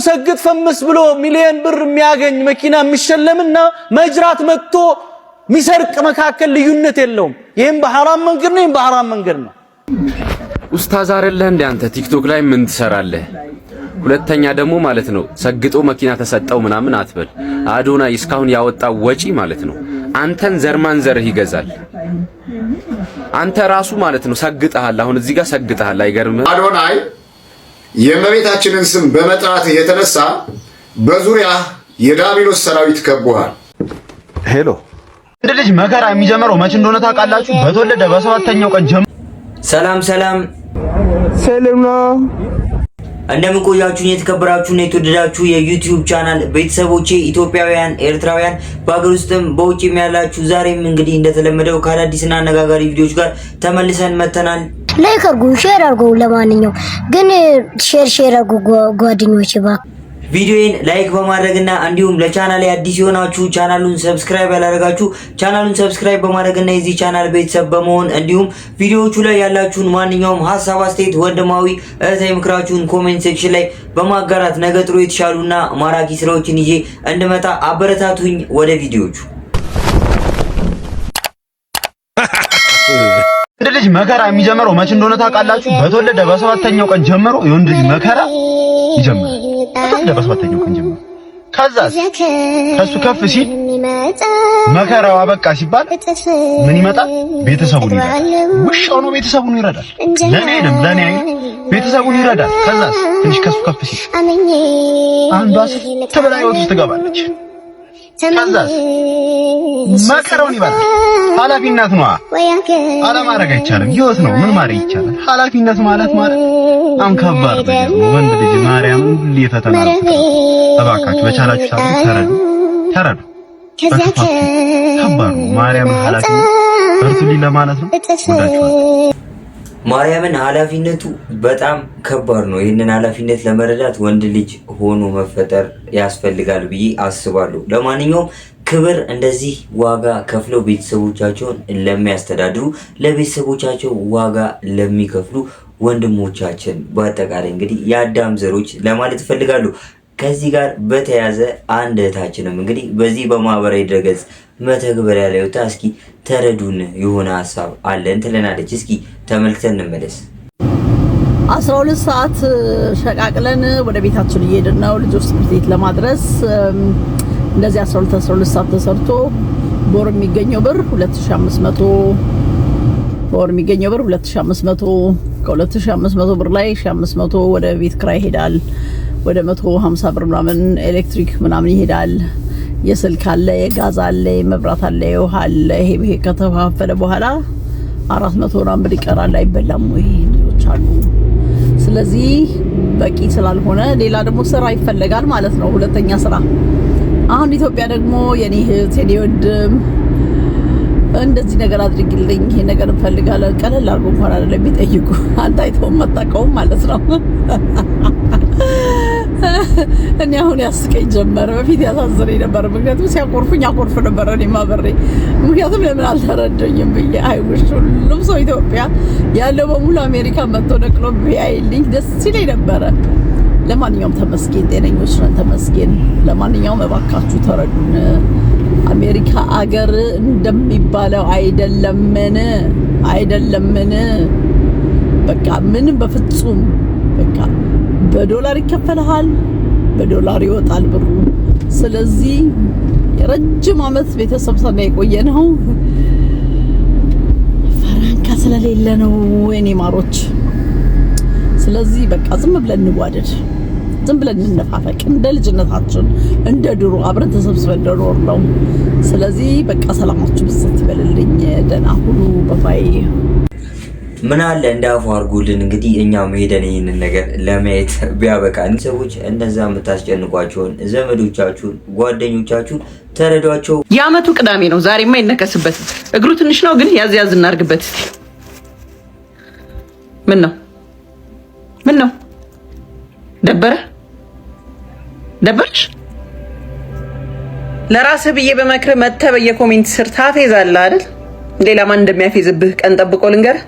ሰግጥ ፈምስ ብሎ ሚሊዮን ብር የሚያገኝ መኪና የሚሸለምና መጅራት መጥቶ ሚሰርቅ መካከል ልዩነት የለውም። ይሄም በሐራም መንገድ ነው፣ ይሄም በሐራም መንገድ ነው። ኡስታዝ አይደለህ እንዴ አንተ? ቲክቶክ ላይ ምን ትሰራለህ? ሁለተኛ ደግሞ ማለት ነው ሰግጦ መኪና ተሰጠው ምናምን አትበል። አዶናይ እስካሁን ያወጣው ወጪ ማለት ነው አንተን ዘርማን ዘርህ ይገዛል። አንተ ራሱ ማለት ነው ሰግጠሃል። አሁን እዚህ ጋር ሰግጠሃል። አይገርምህ? አዶናይ የእመቤታችንን ስም በመጥራት የተነሳ በዙሪያ የዳቢሎስ ሰራዊት ከቦሃል። ሄሎ እንደ ልጅ መከራ የሚጀምረው መቼ እንደሆነ ታውቃላችሁ? በተወለደ በሰባተኛው ቀን ጀምሮ። ሰላም ሰላም እንደምን ቆያችሁ? የተከበራችሁና የተወደዳችሁ የዩቲዩብ ቻናል ቤተሰቦቼ ኢትዮጵያውያን፣ ኤርትራውያን በአገር ውስጥም በውጭም ያላችሁ ዛሬም እንግዲህ እንደተለመደው ከአዳዲስና አነጋጋሪ ቪዲዮዎች ጋር ተመልሰን መተናል። ላይክ አድርጉ፣ ሼር አድርጉ። ለማንኛውም ግን ሼር አድርጉ ጓደኞቼ ባክ። ቪዲዮን ላይክ በማድረግና እንዲሁም ለቻናሌ አዲስ የሆናችሁ ቻናሉን ሰብስክራይብ ያላደረጋችሁ ቻናሉን ሰብስክራይብ በማድረግና የዚህ ቻናል ቤተሰብ በመሆን እንዲሁም ቪዲዮዎቹ ላይ ያላችሁን ማንኛውም ሐሳብ፣ አስተያየት፣ ወንድማዊ እህታዊ ምክራችሁን ኮሜንት ሴክሽን ላይ በማጋራት ነገ ጥሩ የተሻሉና ማራኪ ስራዎችን ይዤ እንድመጣ አበረታቱኝ። ወደ ቪዲዮቹ። እንደ ልጅ መከራ የሚጀምረው መቼ እንደሆነ ታውቃላችሁ? በተወለደ በሰባተኛው ቀን ጀምሮ የወንድ ልጅ መከራ ይጀምራል። በተወለደ በሰባተኛው ቀን ጀምሮ ከዛስ ከሱ ከፍ ሲል መከራው አበቃ ሲባል ምን ይመጣል? ቤተሰቡን ይረዳል። ውሻው ነው ቤተሰቡን ይረዳል። ለኔ ቤተሰቡን ይረዳል። ከዛስ ትንሽ ከሱ ከፍ ሲል አንዷ ተበላይወት ውስጥ ትገባለች። ከዛስ መከራውን ይባላል። ኃላፊነት ነው። አለማድረግ አይቻልም። ህይወት ነው። ምን ማድረግ ይቻላል? ኃላፊነት ማለት በጣም ከባድ ነው። ወንድ ልጅ ማርያም ሊፈተና እባካችሁ በቻላችሁ ሰዓት ተረዱ። ከባድ ነው። ማርያም ኃላፊነት እርሱልኝ ለማለት ነው። ማርያምን ኃላፊነቱ በጣም ከባድ ነው። ይህንን ኃላፊነት ለመረዳት ወንድ ልጅ ሆኖ መፈጠር ያስፈልጋል ብዬ አስባለሁ። ለማንኛውም ክብር እንደዚህ ዋጋ ከፍለው ቤተሰቦቻቸውን ለሚያስተዳድሩ ለቤተሰቦቻቸው ዋጋ ለሚከፍሉ ወንድሞቻችን በአጠቃላይ እንግዲህ የአዳም ዘሮች ለማለት እፈልጋለሁ። ከዚህ ጋር በተያያዘ አንድ እህታችንም እንግዲህ በዚህ በማህበራዊ ድረገጽ መተግበሪያ ላይ ወጣ እስኪ ተረዱን የሆነ ሐሳብ አለን ትለናለች። እስኪ ተመልክተን እንመለስ። 12 ሰዓት ሸቃቅለን ወደ ቤታችን እየሄድን ነው ልጆች ትምህርት ቤት ለማድረስ። እንደዚህ 12 ሰዓት ተሰርቶ ቦር የሚገኘው ብር 2500 ቦር የሚገኘው ብር 2500 ከ2500 ብር ላይ 1500 ወደ ቤት ክራይ ይሄዳል። ወደ 150 ብር ምናምን ኤሌክትሪክ ምናምን ይሄዳል። የስልክ አለ፣ የጋዝ አለ፣ የመብራት አለ፣ የውሃ አለ። ይሄ ከተፋፈለ በኋላ 400 ምናምን ብር ይቀራል። አይበላም ወይ ልጆች አሉ። ስለዚህ በቂ ስላልሆነ ሌላ ደግሞ ስራ ይፈልጋል ማለት ነው፣ ሁለተኛ ስራ። አሁን ኢትዮጵያ ደግሞ የኔ እህት የኔ ወንድም እንደዚህ ነገር አድርግልኝ ይሄ ነገር እንፈልጋለን ቀለል አድርጎ እንኳን አይደለም የሚጠይቁ አንተ አይተው መጣቀውም ማለት ነው። እኔ አሁን ያስቀኝ ጀመረ። በፊት ያሳዝነኝ ነበር፣ ምክንያቱም ሲያቆርፉኝ አቆርፍ ነበር እኔ ማበሬ። ምክንያቱም ለምን አልተረዳኝም ብዬ አይውሽ ሁሉም ሰው ኢትዮጵያ ያለው በሙሉ አሜሪካ መጥቶ ነቅሎ ቢያይልኝ ደስ ይለኝ ነበረ። ለማንኛውም ተመስገን፣ ጤነኞች ነን ተመስገን። ለማንኛውም እባካችሁ ተረዱን። አሜሪካ አገር እንደሚባለው አይደለምን? በቃ ምንም በፍጹም በቃ በዶላር ይከፈልሃል፣ በዶላር ይወጣል ብሩ። ስለዚህ የረጅም ዓመት ቤተሰብ ሰና የቆየ ነው፣ ፈራንካ ስለሌለ ነው ወይኔ ማሮች። ስለዚህ በቃ ዝም ብለን እንዋደድ፣ ዝም ብለን እንነፋፈቅ፣ እንደ ልጅነታችን እንደ ድሮ አብረን ተሰብስበን እንደኖር ነው። ስለዚህ በቃ ሰላማችሁ ብዝት ይበልልኝ። ደህና ሁኑ። ባይ ምን አለ እንዳፉ አርጉልን። እንግዲህ እኛም ሄደን ይሄንን ነገር ለማየት ቢያበቃን። ሰዎች እነዛ የምታስጨንቋቸውን ዘመዶቻችሁን ጓደኞቻችሁን ተረዷቸው። የዓመቱ ቅዳሜ ነው ዛሬማ ይነከስበት። እግሩ ትንሽ ነው ግን ያዝ ያዝ እናርግበት እስቲ። ምን ነው ደበረሽ? ለራስህ ብዬ በመክረ መተህ በየኮሜንት ስር ታፌዛለህ አይደል? ሌላ ማን እንደሚያፌዝብህ ቀን ጠብቆ ልንገርህ።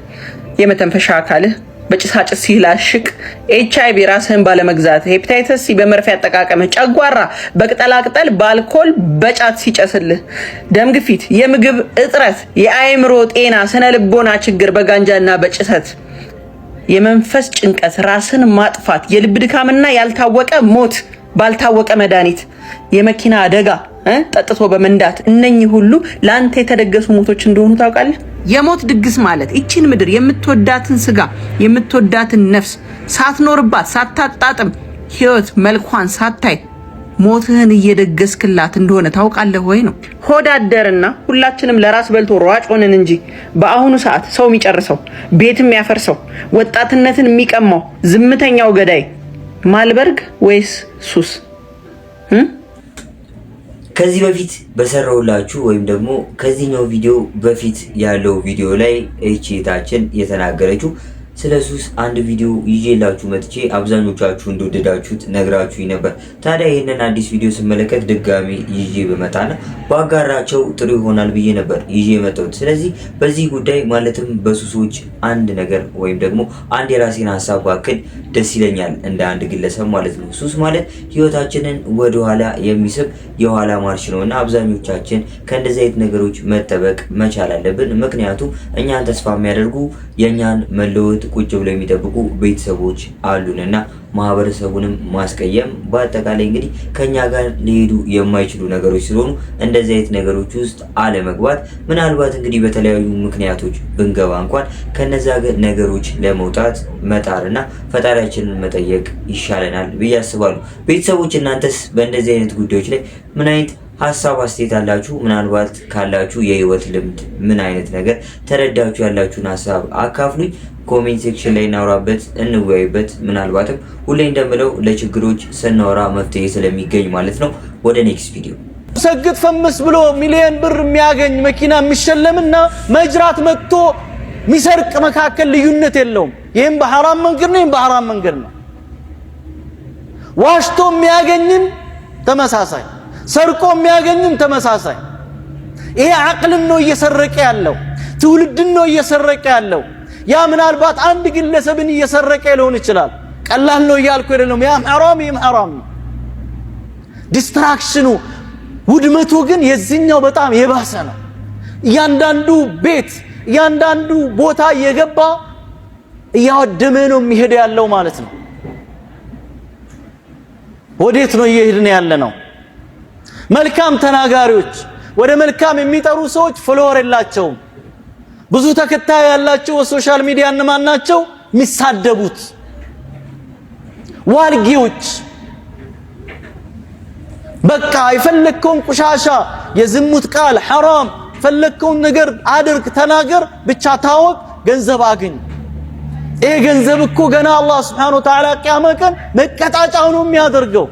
የመተንፈሻ አካልህ በጭሳጭስ ሲላሽቅ፣ HIV ራስህን ባለመግዛት፣ ሄፓታይተስ ሲ በመርፌ አጠቃቀም፣ ጨጓራ በቅጠላቅጠል በአልኮል በጫት ሲጨስልህ፣ ደም ግፊት፣ የምግብ እጥረት፣ የአእምሮ ጤና ስነ ልቦና ችግር በጋንጃና በጭሰት፣ የመንፈስ ጭንቀት፣ ራስን ማጥፋት፣ የልብ ድካምና ያልታወቀ ሞት ባልታወቀ መድኃኒት፣ የመኪና አደጋ ጠጥቶ በመንዳት እነኚህ ሁሉ ለአንተ የተደገሱ ሞቶች እንደሆኑ ታውቃለህ? የሞት ድግስ ማለት እቺን ምድር የምትወዳትን ስጋ የምትወዳትን ነፍስ ሳትኖርባት ሳታጣጥም ህይወት መልኳን ሳታይ ሞትህን እየደገስክላት እንደሆነ ታውቃለህ ወይ ነው። ሆዳደርና ሁላችንም ለራስ በልቶ ሯጭ ሆነን እንጂ በአሁኑ ሰዓት ሰው የሚጨርሰው ቤትም የሚያፈርሰው ወጣትነትን የሚቀማው ዝምተኛው ገዳይ ማልበርግ ወይስ ሱስ? ከዚህ በፊት በሰራውላችሁ ወይም ደግሞ ከዚህኛው ቪዲዮ በፊት ያለው ቪዲዮ ላይ እህታችን የተናገረችው ስለ ሱስ አንድ ቪዲዮ ይዤላችሁ መጥቼ አብዛኞቻችሁ እንደወደዳችሁት ነግራችሁኝ ነበር። ታዲያ ይሄንን አዲስ ቪዲዮ ስመለከት ድጋሚ ይዤ በመጣና ባጋራቸው ጥሩ ይሆናል ብዬ ነበር ይዤ የመጣሁት። ስለዚህ በዚህ ጉዳይ ማለትም በሱሶች አንድ ነገር ወይም ደግሞ አንድ የራሴን ሀሳብ ባክል ደስ ይለኛል እንደ አንድ ግለሰብ ማለት ነው። ሱስ ማለት ህይወታችንን ወደ ኋላ የሚስብ የኋላ ማርሽ ነውና አብዛኞቻችን ከእንደዚህ አይነት ነገሮች መጠበቅ መቻል አለብን። ምክንያቱም እኛን ተስፋ የሚያደርጉ የኛን መለወጥ ቁጭ ብለው የሚጠብቁ ቤተሰቦች አሉንና ማህበረሰቡንም ማስቀየም በአጠቃላይ እንግዲህ ከኛ ጋር ሊሄዱ የማይችሉ ነገሮች ስለሆኑ እንደዚህ አይነት ነገሮች ውስጥ አለመግባት ምናልባት እንግዲህ በተለያዩ ምክንያቶች ብንገባ እንኳን ከነዛ ነገሮች ለመውጣት መጣርና ፈጣሪያችንን መጠየቅ ይሻለናል ብዬ አስባለሁ። ቤተሰቦች እናንተስ በእንደዚህ አይነት ጉዳዮች ላይ ምን አይነት ሀሳብ አስተያየት አላችሁ? ምናልባት ካላችሁ የህይወት ልምድ ምን አይነት ነገር ተረዳችሁ ያላችሁን ሀሳብ አካፍሉኝ። ኮሜንት ሴክሽን ላይ እናወራበት እንወያይበት። ምናልባትም ሁሌ እንደምለው ለችግሮች ስናወራ መፍትሄ ስለሚገኝ ማለት ነው። ወደ ኔክስት ቪዲዮ ሰግጥ ፈምስ ብሎ ሚሊዮን ብር የሚያገኝ መኪና የሚሸለምና መጅራት መጥቶ ሚሰርቅ መካከል ልዩነት የለውም። ይሄም በሐራም መንገድ ነው፣ በሐራም መንገድ ነው። ዋሽቶ የሚያገኝም ተመሳሳይ፣ ሰርቆ የሚያገኝም ተመሳሳይ። ይሄ አቅልን ነው እየሰረቀ ያለው፣ ትውልድን ነው እየሰረቀ ያለው። ያ ምናልባት አንድ ግለሰብን እየሰረቀ ሊሆን ይችላል። ቀላል ነው እያልኩ አይደለም። ያም ሐራም ነው። ዲስትራክሽኑ ውድመቱ ግን የዚህኛው በጣም የባሰ ነው። እያንዳንዱ ቤት እያንዳንዱ ቦታ እየገባ እያወደመ ነው የሚሄድ ያለው ማለት ነው። ወዴት ነው እየሄድን ያለ ነው? መልካም ተናጋሪዎች፣ ወደ መልካም የሚጠሩ ሰዎች ፎሎወር የላቸውም። ብዙ ተከታይ ያላቸው ሶሻል ሚዲያ እነማን ናቸው? የሚሳደቡት ዋልጌዎች። በቃ የፈለከውን ቆሻሻ የዝሙት ቃል ሐራም ፈለከውን ነገር አድርግ፣ ተናገር፣ ብቻ ታወቅ፣ ገንዘብ አግኝ። ይሄ ገንዘብ እኮ ገና አላህ Subhanahu Wa Ta'ala ቂያማ ቀን መቀጣጫው ነው የሚያደርገው።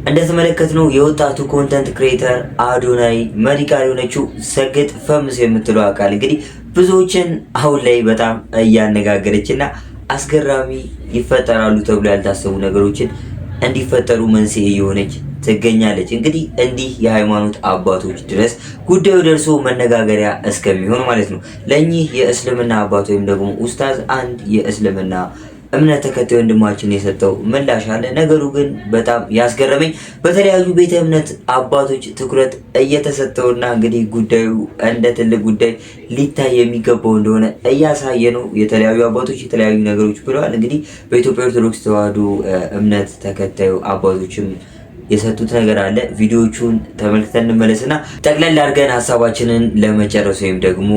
እንደተመለከትነው የወጣቱ ኮንተንት ክሬተር አዶናይ መሪ ቃል የሆነችው ሰግጥ ፈምስ የምትለው አቃል እንግዲህ ብዙዎችን አሁን ላይ በጣም እያነጋገረችና አስገራሚ ይፈጠራሉ ተብሎ ያልታሰቡ ነገሮችን እንዲፈጠሩ መንስኤ የሆነች ትገኛለች። እንግዲህ እንዲህ የሃይማኖት አባቶች ድረስ ጉዳዩ ደርሶ መነጋገሪያ እስከሚሆን ማለት ነው። ለኚህ የእስልምና አባት ወይም ደግሞ ኡስታዝ አንድ የእስልምና እምነት ተከታይ ወንድማችን የሰጠው ምላሽ አለ። ነገሩ ግን በጣም ያስገረመኝ በተለያዩ ቤተ እምነት አባቶች ትኩረት እየተሰጠውና እንግዲህ ጉዳዩ እንደ ትልቅ ጉዳይ ሊታይ የሚገባው እንደሆነ እያሳየ ነው። የተለያዩ አባቶች የተለያዩ ነገሮች ብለዋል። እንግዲህ በኢትዮጵያ ኦርቶዶክስ ተዋሕዶ እምነት ተከታዩ አባቶችም የሰጡት ነገር አለ። ቪዲዮቹን ተመልክተን እንመለስና ጠቅለል አድርገን ሐሳባችንን ለመጨረስ ወይም ደግሞ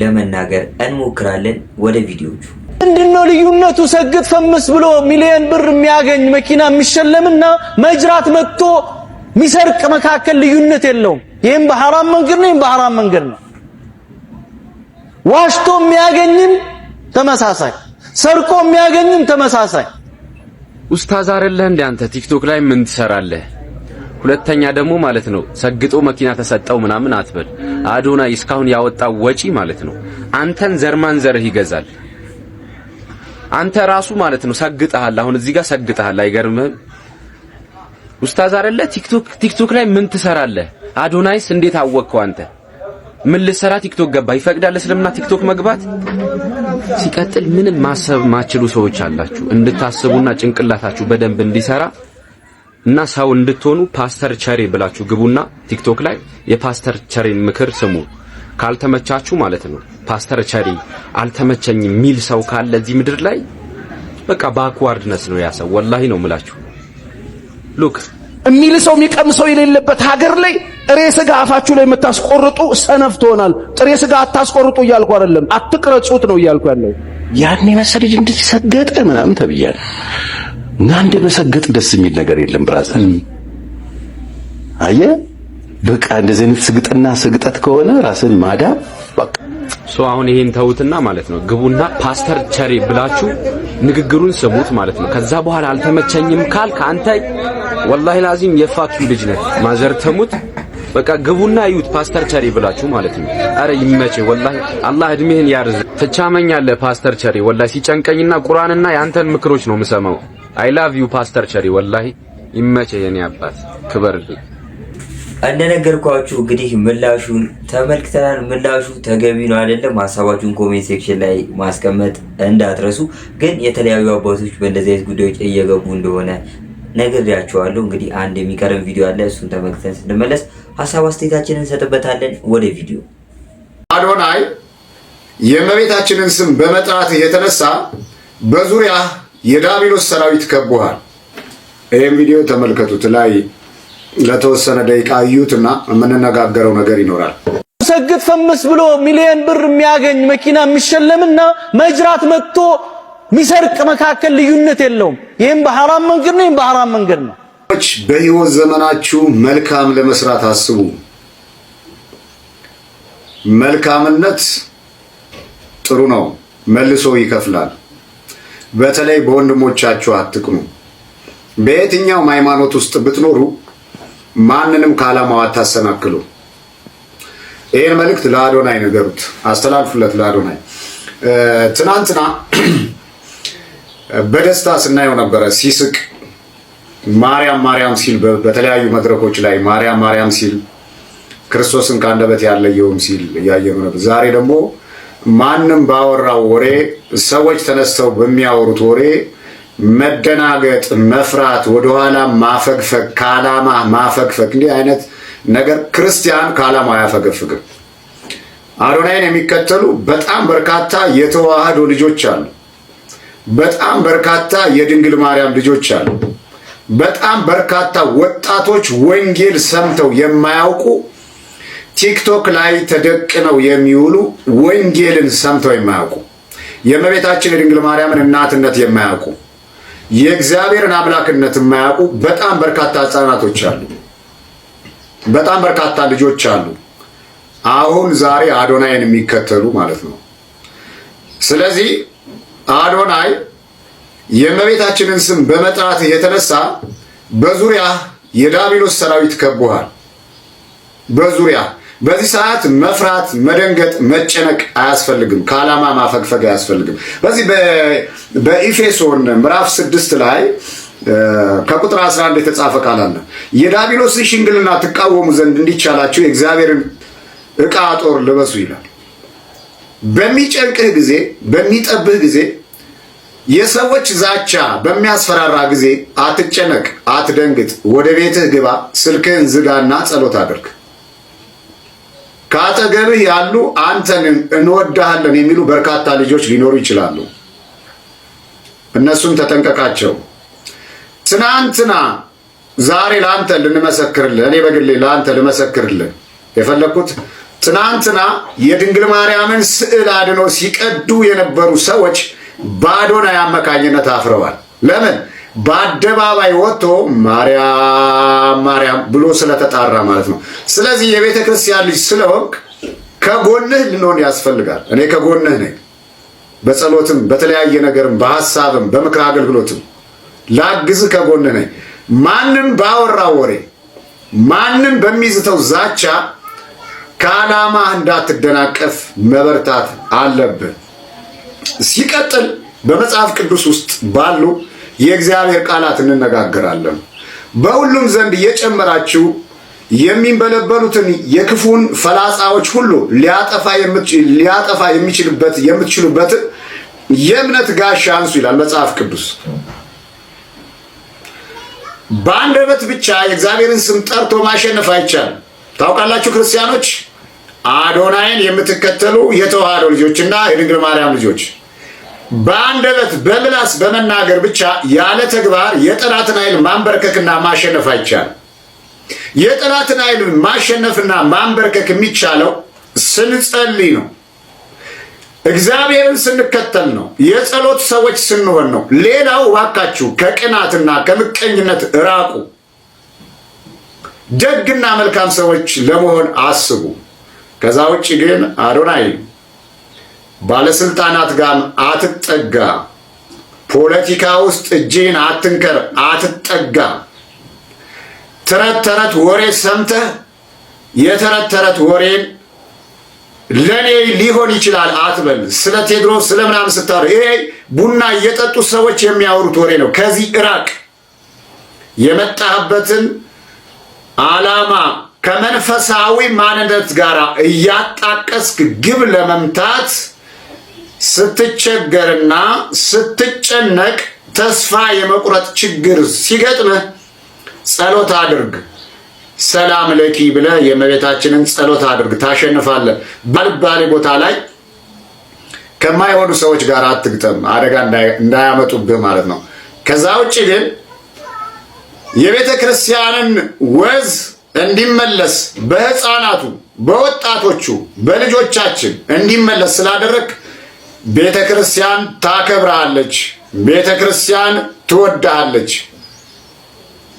ለመናገር እንሞክራለን። ወደ ቪዲዮቹ ምንድነው ልዩነቱ? ሰግጥ ፈምስ ብሎ ሚሊዮን ብር የሚያገኝ መኪና የሚሸለምና መጅራት መጥቶ ሚሰርቅ መካከል ልዩነት የለውም። ይሄም በሐራም መንገድ ነው፣ በሐራም መንገድ ነው። ዋሽቶ የሚያገኝም ተመሳሳይ፣ ሰርቆ የሚያገኝም ተመሳሳይ። ኡስታዝ አይደለህ እንዴ አንተ? ቲክቶክ ላይ ምን ትሰራለህ? ሁለተኛ ደግሞ ማለት ነው ሰግጦ መኪና ተሰጠው ምናምን አትበል። አዶናይ እስካሁን ያወጣው ወጪ ማለት ነው አንተን ዘርማን ዘርህ ይገዛል። አንተ ራሱ ማለት ነው ሰግጠሃል። አሁን እዚህ ጋር ሰግጠሃል። አይገርምህም? ኡስታዝ አይደለ? ቲክቶክ ላይ ምን ትሰራለህ? አዶናይስ እንዴት አወቅከው አንተ? ምን ልሰራ ቲክቶክ ገባ? ይፈቅዳል እስልምና ቲክቶክ መግባት? ሲቀጥል ምንም ማሰብ ማችሉ ሰዎች አላችሁ። እንድታስቡና ጭንቅላታችሁ በደንብ እንዲሰራ እና ሰው እንድትሆኑ ፓስተር ቸሬ ብላችሁ ግቡና ቲክቶክ ላይ የፓስተር ቸሬን ምክር ስሙ። ካልተመቻችሁ ማለት ነው ፓስተር ቸሬ አልተመቸኝም ሚል ሰው ካለ እዚህ ምድር ላይ በቃ ባክዋርድነስ ነው ያ ሰው። ወላሂ ነው ምላችሁ። ሉክ የሚል ሰው የሚቀምሰው የሌለበት ሀገር ላይ ጥሬ ስጋ አፋችሁ ላይ የምታስቆርጡ ሰነፍ ትሆናል። ጥሬ ስጋ አታስቆርጡ እያልኩ አይደለም፣ አትቅረጹት ነው እያልኩ ያለው። ያኔ መሰለኝ እንደዚህ ሰገጠ ምናምን ተብያለሁ እና እንደ መሰገጥ ደስ የሚል ነገር የለም ብራዘር። አየህ በቃ እንደዚህ አይነት ስግጥና ስግጠት ከሆነ ራስን ማዳብ በቃ አሁን ይሄን ተውትና ማለት ነው ግቡና ፓስተር ቸሬ ብላችሁ ንግግሩን ስሙት ማለት ነው። ከዛ በኋላ አልተመቸኝም ካልክ አንተ ወላሂ ላዚም የፋኪው ልጅ ነህ። ማዘር ተሙት በቃ ግቡና እዩት ፓስተር ቸሬ ብላችሁ ማለት ነው። አረ ይመቼ ወላሂ አላህ እድሜህን ያርዝ። ትቻመኛለህ ፓስተር ቸሬ ወላሂ ሲጨንቀኝና ቁርአንና ያንተን ምክሮች ነው የምሰማው። አይ ላቭ ዩ ፓስተር ቸሬ ወላሂ ይመቼ የኔ አባት ክበርልኝ። እንደነገርኳችሁ እንግዲህ ምላሹን ተመልክተናል። ምላሹ ተገቢ ነው አይደለም? ሀሳባችሁን ኮሜንት ሴክሽን ላይ ማስቀመጥ እንዳትረሱ። ግን የተለያዩ አባቶች በእንደዚህ አይነት ጉዳዮች እየገቡ እንደሆነ ነግሬያቸዋለሁ። እንግዲህ አንድ የሚቀርብ ቪዲዮ አለ፣ እሱን ተመልክተን ስንመለስ ሀሳብ አስተያየታችንን እንሰጥበታለን። ወደ ቪዲዮ። አዶናይ የእመቤታችንን ስም በመጥራት የተነሳ በዙሪያ የዳቢሎስ ሰራዊት ከቦሃል። ይህም ቪዲዮ ተመልከቱት። ላይ ለተወሰነ ደቂቃ እዩትና የምንነጋገረው ነገር ይኖራል። ሰግጥ ፈምስ ብሎ ሚሊዮን ብር የሚያገኝ መኪና የሚሸለምና መጅራት መጥቶ ሚሰርቅ መካከል ልዩነት የለውም። ይሄም በሐራም መንገድ ነው፣ ይሄም በሐራም መንገድ ነው። በህይወት ዘመናችሁ መልካም ለመስራት አስቡ። መልካምነት ጥሩ ነው፣ መልሶ ይከፍላል። በተለይ በወንድሞቻችሁ አትቅኑ። በየትኛውም ሃይማኖት ውስጥ ብትኖሩ ማንንም ከዓላማው አታሰናክሉ። ይሄን መልእክት ለአዶናይ ነገሩት፣ አስተላልፉለት ለአዶናይ። ትናንትና በደስታ ስናየው ነበረ ሲስቅ ማርያም ማርያም ሲል በተለያዩ መድረኮች ላይ ማርያም ማርያም ሲል ክርስቶስን ከአንደበት ያለየውም ሲል እያየነው ነበር። ዛሬ ደግሞ ማንም ባወራው ወሬ ሰዎች ተነስተው በሚያወሩት ወሬ መደናገጥ፣ መፍራት፣ ወደኋላ ማፈግፈግ፣ ከዓላማ ማፈግፈግ፣ እንዲህ አይነት ነገር ክርስቲያን ከዓላማ አያፈገፍግም። አዶናይን የሚከተሉ በጣም በርካታ የተዋህዶ ልጆች አሉ። በጣም በርካታ የድንግል ማርያም ልጆች አሉ። በጣም በርካታ ወጣቶች ወንጌል ሰምተው የማያውቁ ቲክቶክ ላይ ተደቅነው የሚውሉ ወንጌልን ሰምተው የማያውቁ የእመቤታችን የድንግል ማርያምን እናትነት የማያውቁ የእግዚአብሔርን አምላክነት የማያውቁ በጣም በርካታ ሕፃናቶች አሉ። በጣም በርካታ ልጆች አሉ። አሁን ዛሬ አዶናይን የሚከተሉ ማለት ነው። ስለዚህ አዶናይ የእመቤታችንን ስም በመጥራት የተነሳ በዙሪያ የዳቢሎስ ሰራዊት ከቦሃል። በዙሪያ በዚህ ሰዓት መፍራት፣ መደንገጥ፣ መጨነቅ አያስፈልግም። ከዓላማ ማፈግፈግ አያስፈልግም። በዚህ በኢፌሶን ምዕራፍ 6 ላይ ከቁጥር 11 የተጻፈ ቃል አለ። የዳቢሎስን ሽንግልና ትቃወሙ ዘንድ እንዲቻላችሁ የእግዚአብሔርን ዕቃ ጦር ልበሱ ይላል። በሚጨንቅህ ጊዜ፣ በሚጠብህ ጊዜ፣ የሰዎች ዛቻ በሚያስፈራራ ጊዜ አትጨነቅ፣ አትደንግጥ። ወደ ቤትህ ግባ፣ ስልክህን ዝጋና ጸሎት አድርግ። ከአጠገብህ ያሉ አንተን እንወድሃለን የሚሉ በርካታ ልጆች ሊኖሩ ይችላሉ። እነሱን ተጠንቀቃቸው። ትናንትና ዛሬ ለአንተ ልንመሰክርልህ፣ እኔ በግሌ ለአንተ ልመሰክርልህ የፈለግኩት ትናንትና የድንግል ማርያምን ስዕል አድኖ ሲቀዱ የነበሩ ሰዎች በአዶናይ አማካኝነት አፍረዋል። ለምን? በአደባባይ ወጥቶ ማርያም ማርያም ብሎ ስለተጣራ ማለት ነው። ስለዚህ የቤተ ክርስቲያን ልጅ ስለሆንክ ከጎንህ ልንሆን ያስፈልጋል። እኔ ከጎንህ ነኝ። በጸሎትም በተለያየ ነገርም በሐሳብም በምክር አገልግሎትም ላግዝህ ከጎንህ ነኝ። ማንም ባወራው ወሬ ማንም በሚዝተው ዛቻ ከዓላማ እንዳትደናቀፍ መበርታት አለብህ። ሲቀጥል በመጽሐፍ ቅዱስ ውስጥ ባሉ የእግዚአብሔር ቃላት እንነጋገራለን። በሁሉም ዘንድ እየጨመራችሁ የሚንበለበሉትን የክፉን ፈላጻዎች ሁሉ ሊያጠፋ የምትችሉበት የእምነት ጋሻ አንሱ ይላል መጽሐፍ ቅዱስ። በአንደበት ብቻ የእግዚአብሔርን ስም ጠርቶ ማሸነፍ አይቻልም። ታውቃላችሁ ክርስቲያኖች፣ አዶናይን የምትከተሉ የተዋህዶ ልጆችና የድንግል ማርያም ልጆች በአንደበት በምላስ በመናገር ብቻ ያለ ተግባር የጠላትን ኃይል ማንበርከክና ማሸነፍ አይቻልም። የጠላትን ኃይል ማሸነፍና ማንበርከክ የሚቻለው ስንጸልይ ነው። እግዚአብሔርን ስንከተል ነው። የጸሎት ሰዎች ስንሆን ነው። ሌላው እባካችሁ ከቅናትና ከምቀኝነት ራቁ። ደግና መልካም ሰዎች ለመሆን አስቡ። ከዛ ውጭ ግን አዶናይ ባለስልጣናት ጋር አትጠጋ፣ ፖለቲካ ውስጥ እጅህን አትንከር፣ አትጠጋ። ተረት ተረት ወሬ ሰምተህ የተረት ተረት ወሬን ለኔ ሊሆን ይችላል አትበል። ስለ ቴድሮስ ስለ ምናምን ስታወራ ይሄ ቡና እየጠጡ ሰዎች የሚያወሩት ወሬ ነው። ከዚህ እራቅ። የመጣህበትን ዓላማ ከመንፈሳዊ ማንነት ጋር እያጣቀስክ ግብ ለመምታት ስትቸገርና ስትጨነቅ ተስፋ የመቁረጥ ችግር ሲገጥምህ ጸሎት አድርግ። ሰላም ለኪ ብለህ የእመቤታችንን ጸሎት አድርግ፣ ታሸንፋለህ። ባልባሌ ቦታ ላይ ከማይሆኑ ሰዎች ጋር አትግጠም፣ አደጋ እንዳያመጡብህ ማለት ነው። ከዛ ውጭ ግን የቤተ ክርስቲያንን ወዝ እንዲመለስ በሕፃናቱ፣ በወጣቶቹ፣ በልጆቻችን እንዲመለስ ስላደረግ ቤተ ክርስቲያን ታከብራለች፣ ቤተ ክርስቲያን ትወዳለች፣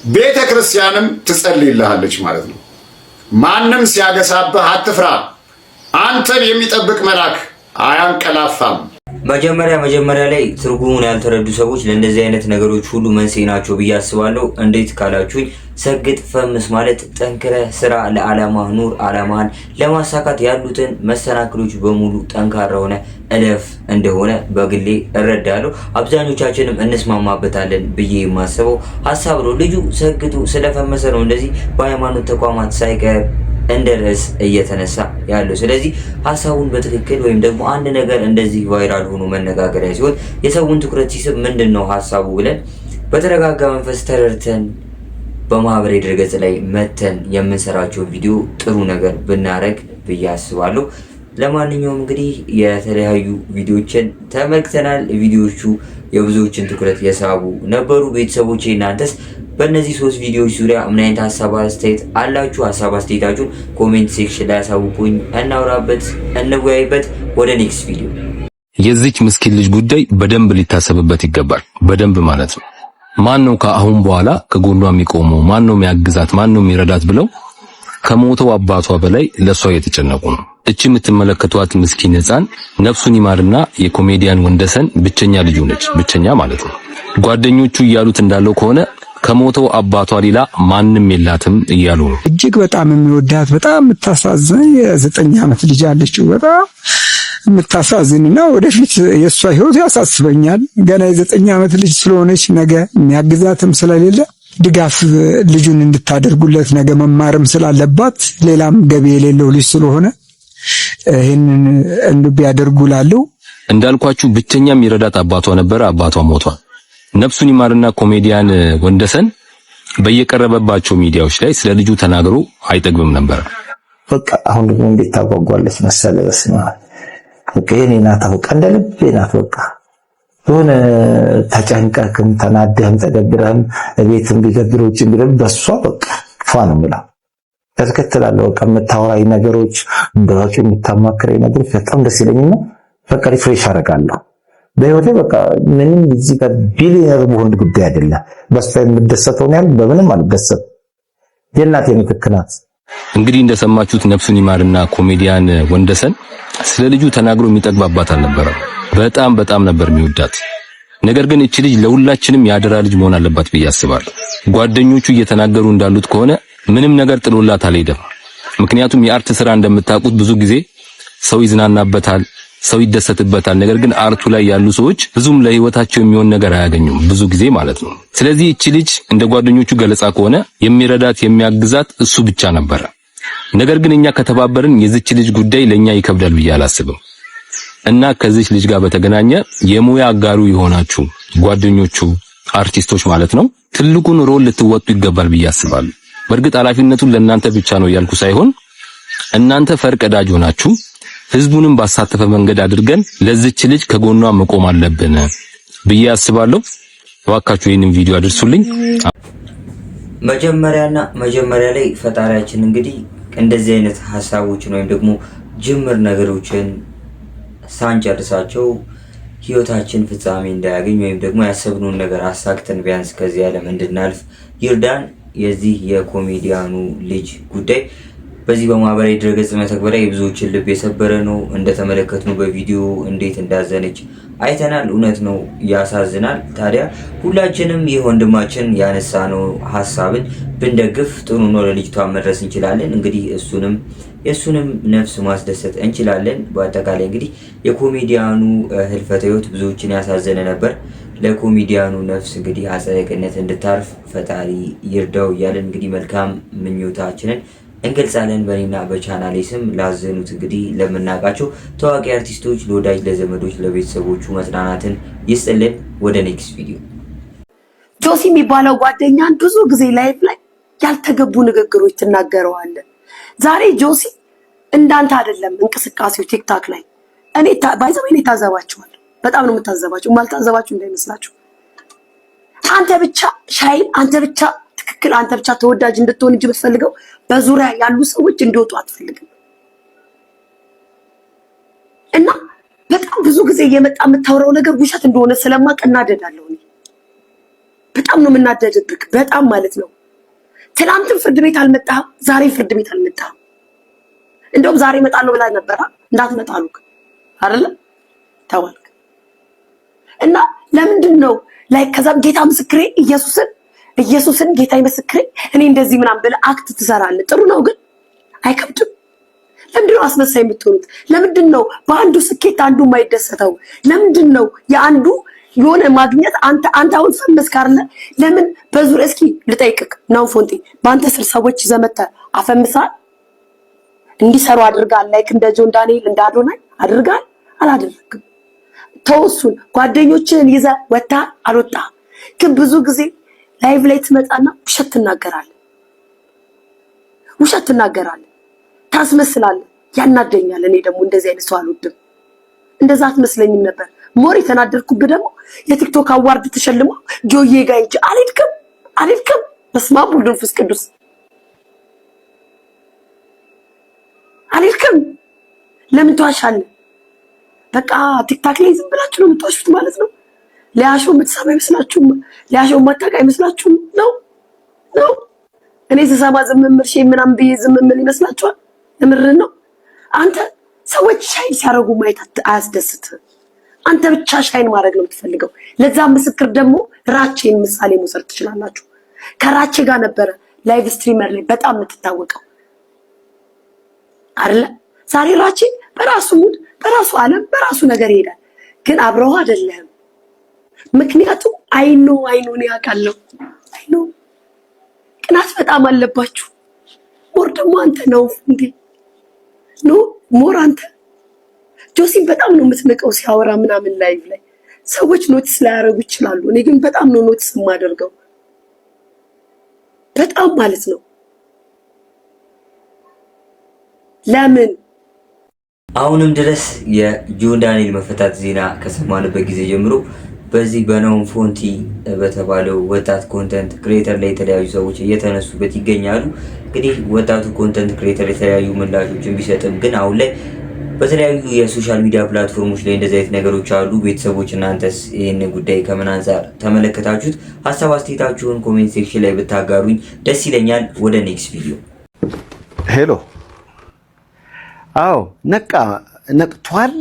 ቤተ ክርስቲያንም ትጸልይልሃለች ማለት ነው። ማንም ሲያገሳብህ አትፍራ። አንተን የሚጠብቅ መልአክ አያንቀላፋም። መጀመሪያ ላይ ትርጉሙን ያልተረዱ ሰዎች ለእንደዚህ አይነት ነገሮች ሁሉ መንስኤ ናቸው ብዬ አስባለሁ። እንዴት ካላችሁኝ ሰግጥ ፈምስ ማለት ጠንክረህ ስራ፣ ለዓላማ ኑር፣ ዓላማን ለማሳካት ያሉትን መሰናክሎች በሙሉ ጠንካራ ሆነ እለፍ እንደሆነ በግሌ እረዳለሁ። አብዛኞቻችንም እንስማማበታለን ብዬ የማስበው ሀሳብ ነው። ልጁ ሰግጡ ስለፈመሰ ነው እንደዚህ በሃይማኖት ተቋማት ሳይቀር እንደ ርዕስ እየተነሳ ያለው። ስለዚህ ሀሳቡን በትክክል ወይም ደግሞ አንድ ነገር እንደዚህ ቫይራል ሆኖ መነጋገሪያ ሲሆን የሰውን ትኩረት ሲስብ ምንድን ነው ሀሳቡ ብለን በተረጋጋ መንፈስ ተረድተን በማህበራዊ ድረገጽ ላይ መተን የምንሰራቸው ቪዲዮ ጥሩ ነገር ብናረግ ብዬ አስባለሁ። ለማንኛውም እንግዲህ የተለያዩ ቪዲዮችን ተመልክተናል። ቪዲዮቹ የብዙዎችን ትኩረት የሳቡ ነበሩ። ቤተሰቦቼ እናንተስ በእነዚህ 3 ቪዲዮዎች ዙሪያ ምን አይነት ሀሳብ አስተያየት አላችሁ? ሀሳብ አስተያየታችሁን ኮሜንት ሴክሽን ላይ አሳውቁኝ፣ እናውራበት፣ እንወያይበት። ወደ ኔክስት ቪዲዮ። የዚች ምስኪን ልጅ ጉዳይ በደንብ ሊታሰብበት ይገባል። በደንብ ማለት ነው። ማን ነው ከአሁን በኋላ ከጎኗ የሚቆመው? ማን ነው የሚያግዛት? ማን ነው የሚረዳት? ብለው ከሞተው አባቷ በላይ ለሷ እየተጨነቁ ነው። እቺ የምትመለከቷት ምስኪን ሕፃን ነፍሱን ይማርና የኮሜዲያን ወንደሰን ብቸኛ ልጁ ነች። ብቸኛ ማለት ነው። ጓደኞቹ እያሉት እንዳለው ከሆነ ከሞተው አባቷ ሌላ ማንም የላትም እያሉ ነው። እጅግ በጣም የሚወዳት በጣም የምታሳዝን የ9 ዓመት ልጅ አለችው። በጣም የምታሳዝንና ወደፊት የእሷ ህይወት ያሳስበኛል። ገና የ9 ዓመት ልጅ ስለሆነች ነገ የሚያግዛትም ስለሌለ ድጋፍ ልጁን እንድታደርጉለት ነገ መማርም ስላለባት ሌላም ገቢ የሌለው ልጅ ስለሆነ ይሄንን እንዱብ ያደርጉላሉ። እንዳልኳችሁ ብቸኛ የሚረዳት አባቷ ነበረ። አባቷ ሞቷል። ነፍሱን ይማርና ኮሜዲያን ወንደሰን በየቀረበባቸው ሚዲያዎች ላይ ስለ ልጁ ተናግሮ አይጠግብም ነበር። በቃ አሁን ደግሞ እንዴት ታጓጓለች መሰለ። በስማ በቃ የኔ ናት፣ በቃ እንደ ልቤ ናት። በቃ የሆነ ተጨንቀህም ተናደህም ተደብረህም ቤትም ቢገብረው ውጭ ቢረም በሷ በቃ ፋን ምላ ተከተላለሁ። በቃ የምታወራኝ ነገሮች እንደዋቂ የምታማክረኝ ነገሮች በጣም ደስ ይለኝና በቃ ሪፍሬሽ አደርጋለሁ በህይወቴ። በቃ ምንም እዚህ ጋር ቢሊየነር መሆን ጉዳይ አይደለም። በሷ የምደሰተው ነው ያል በምንም አልደሰት። የእናቴ ምትክ ናት። እንግዲህ እንደሰማችሁት ነፍሱን ይማርና ኮሜዲያን ወንደሰን ስለ ልጁ ተናግሮ የሚጠግባባት አልነበረም። በጣም ነበር የሚወዳት። ነገር ግን እቺ ልጅ ለሁላችንም ያደራ ልጅ መሆን አለባት ብዬ አስባለሁ። ጓደኞቹ እየተናገሩ እንዳሉት ከሆነ ምንም ነገር ጥሎላት አልሄደም። ምክንያቱም የአርት ስራ እንደምታውቁት ብዙ ጊዜ ሰው ይዝናናበታል፣ ሰው ይደሰትበታል። ነገር ግን አርቱ ላይ ያሉ ሰዎች ብዙም ለህይወታቸው የሚሆን ነገር አያገኙም ብዙ ጊዜ ማለት ነው። ስለዚህ እቺ ልጅ እንደ ጓደኞቹ ገለጻ ከሆነ የሚረዳት የሚያግዛት እሱ ብቻ ነበር። ነገር ግን እኛ ከተባበርን የዚች ልጅ ጉዳይ ለኛ ይከብዳል ብዬ አላስብም። እና ከዚህ ልጅ ጋር በተገናኘ የሙያ አጋሩ የሆናችሁ ጓደኞቹ አርቲስቶች ማለት ነው ትልቁን ሮል ልትወጡ ይገባል ብዬ አስባለሁ። በእርግጥ ኃላፊነቱን ለእናንተ ብቻ ነው ያልኩ ሳይሆን እናንተ ፈርቀዳጅ ሆናችሁ ህዝቡንም ባሳተፈ መንገድ አድርገን ለዚች ልጅ ከጎኗ መቆም አለብን ብዬ አስባለሁ። እባካችሁ ይህንን ቪዲዮ አድርሱልኝ። መጀመሪያ ላይ ፈጣሪያችን እንግዲህ እንደዚህ አይነት ሐሳቦችን ወይም ደግሞ ጅምር ነገሮችን ሳንጨርሳቸው ህይወታችን ፍጻሜ እንዳያገኝ ወይም ደግሞ ያሰብነውን ነገር አሳክተን ቢያንስ ከዚህ ዓለም እንድናልፍ ይርዳን። የዚህ የኮሜዲያኑ ልጅ ጉዳይ በዚህ በማህበራዊ ድረገጽ መተግበሪያ የብዙዎችን ልብ የሰበረ ነው። እንደተመለከትነው በቪዲዮ እንዴት እንዳዘነች አይተናል። እውነት ነው፣ ያሳዝናል። ታዲያ ሁላችንም ይህ ወንድማችን ያነሳነው ሐሳብን ብንደግፍ ጥሩ ነው። ለልጅቷ መድረስ እንችላለን። እንግዲህ የእሱንም ነፍስ ማስደሰት እንችላለን። በአጠቃላይ እንግዲህ የኮሜዲያኑ ህልፈተ ህይወት ብዙዎችን ያሳዘነ ነበር። ለኮሜዲያኑ ነፍስ እንግዲህ አጸደ ገነት እንድታርፍ ፈጣሪ ይርዳው እያለን እንግዲህ መልካም ምኞታችንን እንገልጻለን። በእኔና በቻናሌ ስም ላዘኑት እንግዲህ ለምናውቃቸው ታዋቂ አርቲስቶች፣ ለወዳጅ ለዘመዶች፣ ለቤተሰቦቹ መጽናናትን ይስጥልን። ወደ ኔክስት ቪዲዮ። ጆሲ የሚባለው ጓደኛን ብዙ ጊዜ ላይፍ ላይ ያልተገቡ ንግግሮች ትናገረዋለን። ዛሬ ጆሲ እንዳንተ አይደለም እንቅስቃሴው ቲክታክ ላይ እኔ ታዘባቸዋለሁ። በጣም ነው የምታዘባቸው። ማልታዘባችሁ እንዳይመስላችሁ። አንተ ብቻ ሻይን፣ አንተ ብቻ ትክክል፣ አንተ ብቻ ተወዳጅ እንድትሆን እንጂ የምትፈልገው በዙሪያ ያሉ ሰዎች እንዲወጡ አትፈልግም። እና በጣም ብዙ ጊዜ እየመጣ የምታወራው ነገር ውሸት እንደሆነ ስለማውቅ እናደዳለሁ። እኔ በጣም ነው የምናደድብክ፣ በጣም ማለት ነው። ትናንትም ፍርድ ቤት አልመጣህም፣ ዛሬ ፍርድ ቤት አልመጣህም። እንደውም ዛሬ እመጣለሁ ብላ ነበራ እንዳትመጣ አሉክ አይደለ? ተዋልክ። እና ለምንድን ነው ላይ ከዛም ጌታ ምስክሬ ኢየሱስን ጌታ ይመስክሬ እኔ እንደዚህ ምናምን ብለህ አክት ትሰራለህ። ጥሩ ነው ግን አይከብድም? ለምንድን ነው አስመሳይ የምትሆኑት? ለምንድን ነው በአንዱ ስኬት አንዱ የማይደሰተው? ለምንድን ነው የአንዱ የሆነ ማግኘት አንተ አሁን ፈመስ ካርለ ለምን በዙሪያ እስኪ ልጠይቅክ ነው ፎንቴ በአንተ ስር ሰዎች ዘመተ አፈምሳል እንዲሰሩ አድርጋል። ላይክ እንደ ጆን ዳንኤል እንደ አዶናይ አድርጋል? አላደረግም። ተወሱን ጓደኞችን ይዘ ወጣ አልወጣ። ግን ብዙ ጊዜ ላይቭ ላይ ትመጣና ውሸት ትናገራለህ፣ ታስመስላለህ። ያናደኛል። እኔ ደግሞ እንደዚህ አይነት ሰው አልወድም። እንደዛ አትመስለኝም ነበር። ሞሪ ተናደርኩብህ ደግሞ የቲክቶክ አዋርድ ተሸልሞ ጆዬ ጋር ሂጅ አልሄድክም። በስመ አብ ወወልድ ወመንፈስ ቅዱስ አልሄድክም። ለምን ተዋሻለህ? በቃ ቲክታክ ላይ ዝም ብላችሁ ነው የምትዋሹት ማለት ነው። ሊያሾ የምትሰማ አይመስላችሁም? ሊያሾ የማታውቅ አይመስላችሁም? ነው እኔ ስሰማ ዝም ምል ምናምን ብዬ ዝም ምል ይመስላችኋል? የምርን ነው። አንተ ሰዎች ሻይን ሲያደርጉ ማየት አያስደስትም። አንተ ብቻ ሻይን ማድረግ ነው የምትፈልገው። ለዛ ምስክር ደግሞ ራቼን ምሳሌ መውሰድ ትችላላችሁ። ከራቼ ጋር ነበረ ላይቭ ስትሪመር ላይ በጣም የምትታወቀው አይደለ? ዛሬ ራቼ በራሱ ሙድ በራሱ ዓለም በራሱ ነገር ይሄዳል። ግን አብረው አይደለም። ምክንያቱም አይኖ ነው ያውቃለሁ። አይኖ ቅናት በጣም አለባችሁ። ሞር ደግሞ አንተ ነው እንዴ? ሞር አንተ ጆሲን በጣም ነው የምትነቀው ሲያወራ ምናምን ላይቭ ላይ ሰዎች ኖቲስ ላያረጉ ይችላሉ። እኔ ግን በጣም ነው ኖቲስ የማደርገው። በጣም ማለት ነው። ለምን አሁንም ድረስ የጆን ዳንኤል መፈታት ዜና ከሰማንበት ጊዜ ጀምሮ በዚህ በናሆም ፎንቲ በተባለው ወጣት ኮንተንት ክሬተር ላይ የተለያዩ ሰዎች እየተነሱበት ይገኛሉ። እንግዲህ ወጣቱ ኮንተንት ክሬተር የተለያዩ ምላሾችን ቢሰጥም ግን አሁን ላይ በተለያዩ የሶሻል ሚዲያ ፕላትፎርሞች ላይ እንደዚህ አይነት ነገሮች አሉ። ቤተሰቦች እናንተስ ይህን ጉዳይ ከምን አንፃር ተመለከታችሁት? ሀሳብ አስተያየታችሁን ኮሜንት ሴክሽን ላይ ብታጋሩኝ ደስ ይለኛል። ወደ ኔክስት ቪዲዮ። ሄሎ። አዎ ነቅቷል።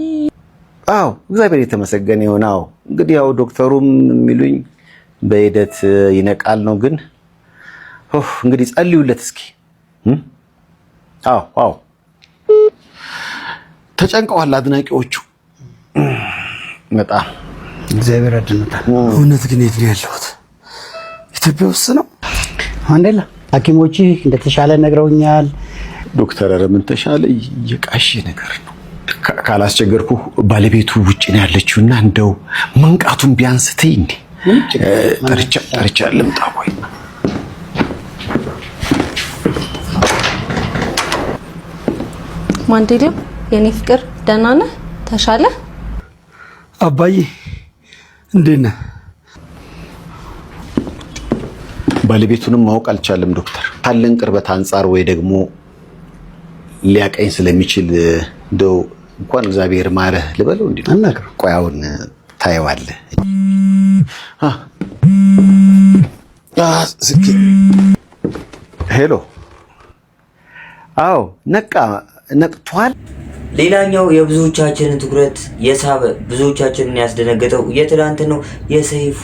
አዎ እግዚአብሔር የተመሰገነ ይሁን። አዎ እንግዲህ ያው ዶክተሩም የሚሉኝ በሂደት ይነቃል ነው። ግን እንግዲህ ጸልዩለት እስኪ። አዎ ተጨንቀዋል አድናቂዎቹ። በጣም እግዚአብሔር አድኖታል። እውነት ግን የት ነው ያለሁት? ኢትዮጵያ ውስጥ ነው። ማንዴላ ሐኪሞች እንደተሻለ ነግረውኛል። ዶክተር ኧረ ምን ተሻለ? የቃሽ ነገር ነው። ካላስቸገርኩ ባለቤቱ ውጭ ነው ያለችውና እንደው መንቃቱን ቢያንስ ተይ እንዴ። ጠርቻ ልምጣ ወይ? ማንዴላ የኔ ፍቅር ደህና ነህ? ተሻለ? አባዬ እንዴት ነህ? ባለቤቱንም ማወቅ አልቻለም ዶክተር። ካለን ቅርበት አንጻር ወይ ደግሞ ሊያቀኝ ስለሚችል እንደው እንኳን እግዚአብሔር ማረህ ልበለው እንዴ? አናግረው። ቆይ አሁን ታየዋለህ። ሄሎ። አዎ ነቅቷል። ሌላኛው የብዙዎቻችንን ትኩረት የሳበ ብዙዎቻችንን ያስደነገጠው የትላንትናው የሰይፉ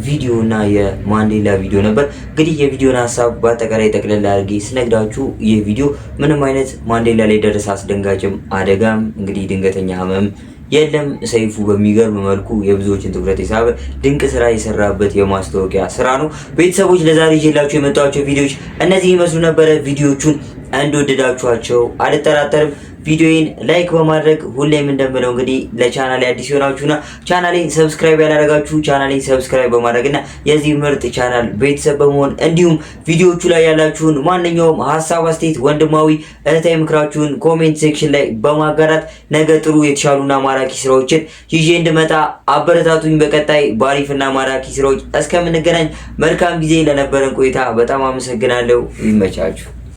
ቪዲዮ እና የማንዴላ ቪዲዮ ነበር። እንግዲህ የቪዲዮን ሀሳብ በአጠቃላይ ጠቅለል አድርጌ ስነግራችሁ ይህ ቪዲዮ ምንም አይነት ማንዴላ ላይ ደረሰ አስደንጋጭም አደጋም እንግዲህ ድንገተኛ ህመም የለም። ሰይፉ በሚገርም መልኩ የብዙዎችን ትኩረት የሳበ ድንቅ ስራ የሰራበት የማስታወቂያ ስራ ነው። ቤተሰቦች ለዛሬ ይዤላችሁ የመጣኋቸው ቪዲዮዎች እነዚህ ይመስሉ ነበረ። ቪዲዮቹን እንደወደዳችኋቸው አልጠራጠርም። ቪዲዮዬን ላይክ በማድረግ ሁሌም እንደምለው እንግዲህ ለቻናሌ አዲስ ሆናችሁና ቻናሌን ሰብስክራይብ ያላደረጋችሁ ቻናሌን ሰብስክራይብ በማድረግና የዚህ ምርጥ ቻናል ቤተሰብ በመሆን እንዲሁም ቪዲዮቹ ላይ ያላችሁን ማንኛውም ሀሳብ፣ አስተያየት፣ ወንድማዊ እህታዊ ምክራችሁን ኮሜንት ሴክሽን ላይ በማጋራት ነገ ጥሩ የተሻሉና ማራኪ ስራዎችን ይዤ እንድመጣ አበረታቱኝ። በቀጣይ ባሪፍና ማራኪ ስራዎች እስከምንገናኝ መልካም ጊዜ። ለነበረን ቆይታ በጣም አመሰግናለሁ። ይመቻችሁ።